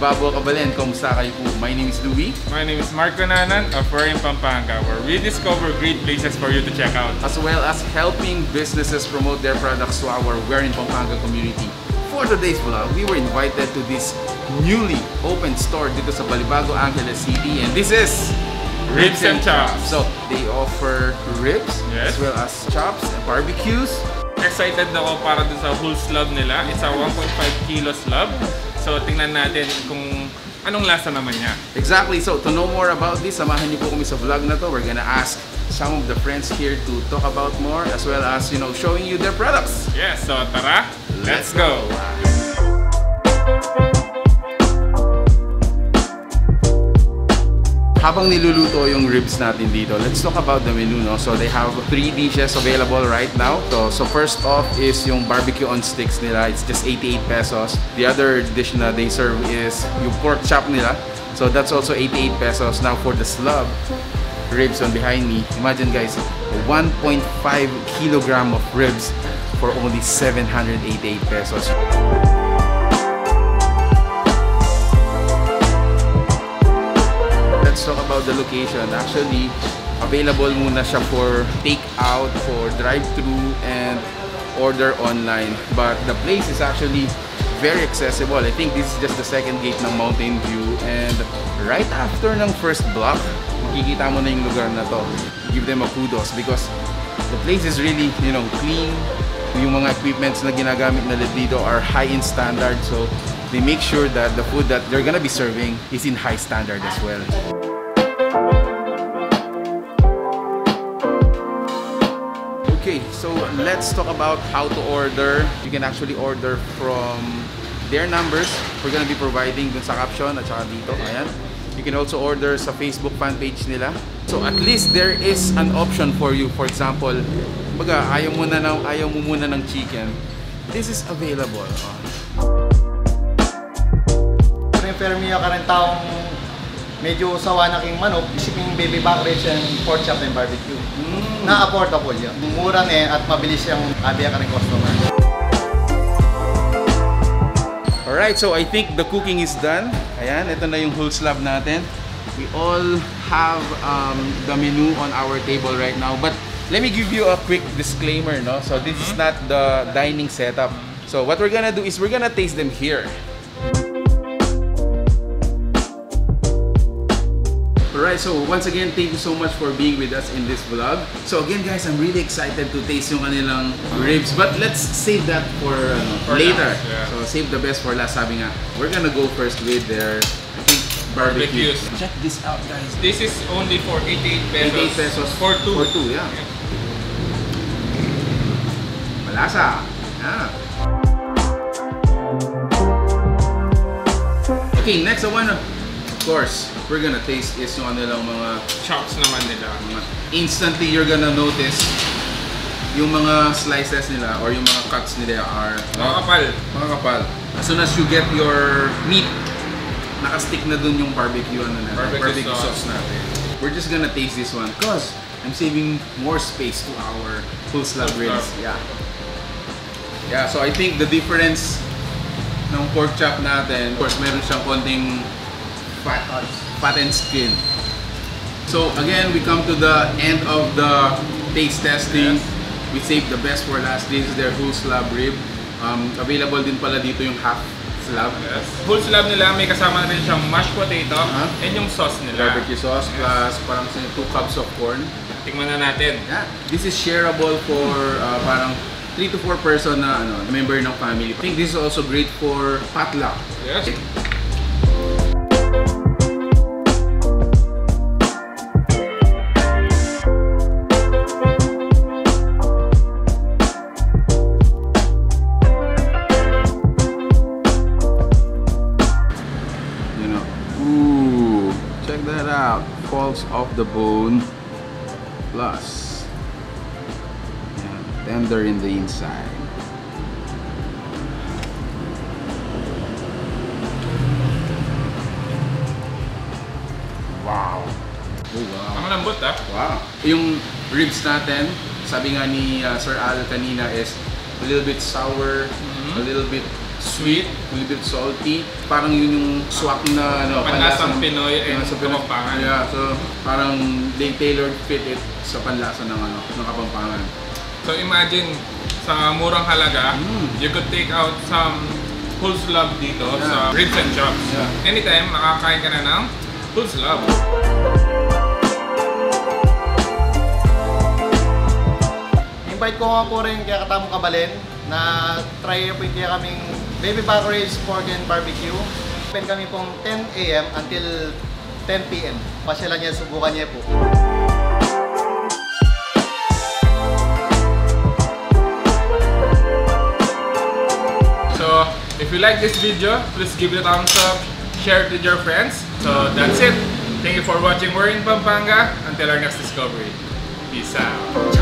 Babo Kabalen, kumusta kayo po? My name is Louie. My name is Mark Conanan of Koryer, Pampanga, where we discover great places for you to check out. As well as helping businesses promote their products to our We're in Pampanga community. For today's vlog, we were invited to this newly opened store dito sa Balibago, Angeles City, and this is Ribs and Chops. So they offer ribs, yes, as well as chops and barbecues. Excited na ako para dun sa whole slab nila. It's a 1.5 kilo slab. So tingnan natin kung anong lasa naman niya. Exactly. So to know more about this, samahan niyo po kami sa vlog na to. We're gonna ask some of the friends here to talk about more, as well as, you know, showing you their products. Yes, so tara, let's go! Habang niluluto yung ribs natin dito, let's talk about the menu, no? So they have 3 dishes available right now. So first off is yung barbecue on sticks nila. It's just 88 pesos. The other dish na they serve is yung pork chop nila. So that's also 88 pesos. Now for the slab ribs on behind me, imagine guys, 1.5 kilogram of ribs for only 788 pesos. Let's talk about the location. Actually, available muna siya for take-out, for drive-thru, and order online. But the place is actually very accessible. I think this is just the second gate ng Mountain View, and right after ng first block, makikita mo na yung lugar na to. Give them a kudos because the place is really, you know, clean. Yung mga equipments na ginagamit nila dito are high in standard, so they make sure that the food that they're gonna be serving is in high standard as well. Okay, so let's talk about how to order. You can actually order from their numbers. We're gonna be providing dun sa caption at saka dito. Ayan. You can also order sa Facebook fan page nila. So at least there is an option for you. For example, baga, ayaw mo muna ng chicken. This is available. Prefer niya ka rin taong medyo sawa na king manok, shipping baby back ribs and pork chop and barbecue. Na-affordable yan. Mura na at mabilis yung abiya ka rin customer. Alright, so I think the cooking is done. Ayan, ito na yung whole slab natin. We all have the menu on our table right now. But let me give you a quick disclaimer, no? So this is not the dining setup. So what we're gonna do is we're gonna taste them here. Alright, so once again, thank you so much for being with us in this vlog. So again guys, I'm really excited to taste yung kanilang ribs. But let's save that for later. Last, yeah. So save the best for last, sabi nga. We're gonna go first with their, I think, barbecues. Check this out guys. This is only for 88 pesos. 88 pesos. For 2. For 2, yeah. Malasa. Yeah. Okay, next one, of course, we're gonna taste is yung nilang mga Chops naman nila. Instantly, you're gonna notice yung mga slices nila or yung mga cuts nila are makakapal. As soon as you get your meat, nakastick na dun yung barbecue barbecue sauce natin. We're just gonna taste this one because I'm saving more space to our full slab ribs. Yeah, so I think the difference ng pork chop natin, of course, meron siyang konting fat and skin. So again, we come to the end of the taste testing. Yes. We saved the best for last. This is their whole slab rib. Available din pala dito yung half slab. Yes. Whole slab nila, may kasama na rin siyang mashed potato and yung sauce nila. Barbecue sauce plus parang 2 cups of corn. Tingnan na natin. Yeah. This is shareable for parang 3 to 4 person na member ng family. I think this is also great for potluck. Yes. Check that out. Falls off the bone. Plus, tender in the inside. Wow. Oh, wow. Ang lambot ah. Wow. Yung ribs natin, sabi nga ni Sir Al kanina, is a little bit sour, a little bit Sweet, a little bit salty. Parang yun yung swak na panlasang Pinoy and sa Pinoy. Kapampangan. Yeah, so parang they tailored fit it sa panlasa ng Kapampangan. So imagine, sa murang halaga, you could take out some whole slab dito sa ribs and chops. Yeah. Anytime, makakain ka na ng whole slab. Invite ko nga po rin kaya katamong kabalin na try po kaya kaming Baby Back Ribs, Pork and Barbecue. Open kami pong 10 AM until 10 PM. Pasyalan niya, subukan niya po. So, if you like this video, please give it a thumbs up, share it with your friends. So, that's it. Thank you for watching. We're in Pampanga. Until our next discovery. Peace out.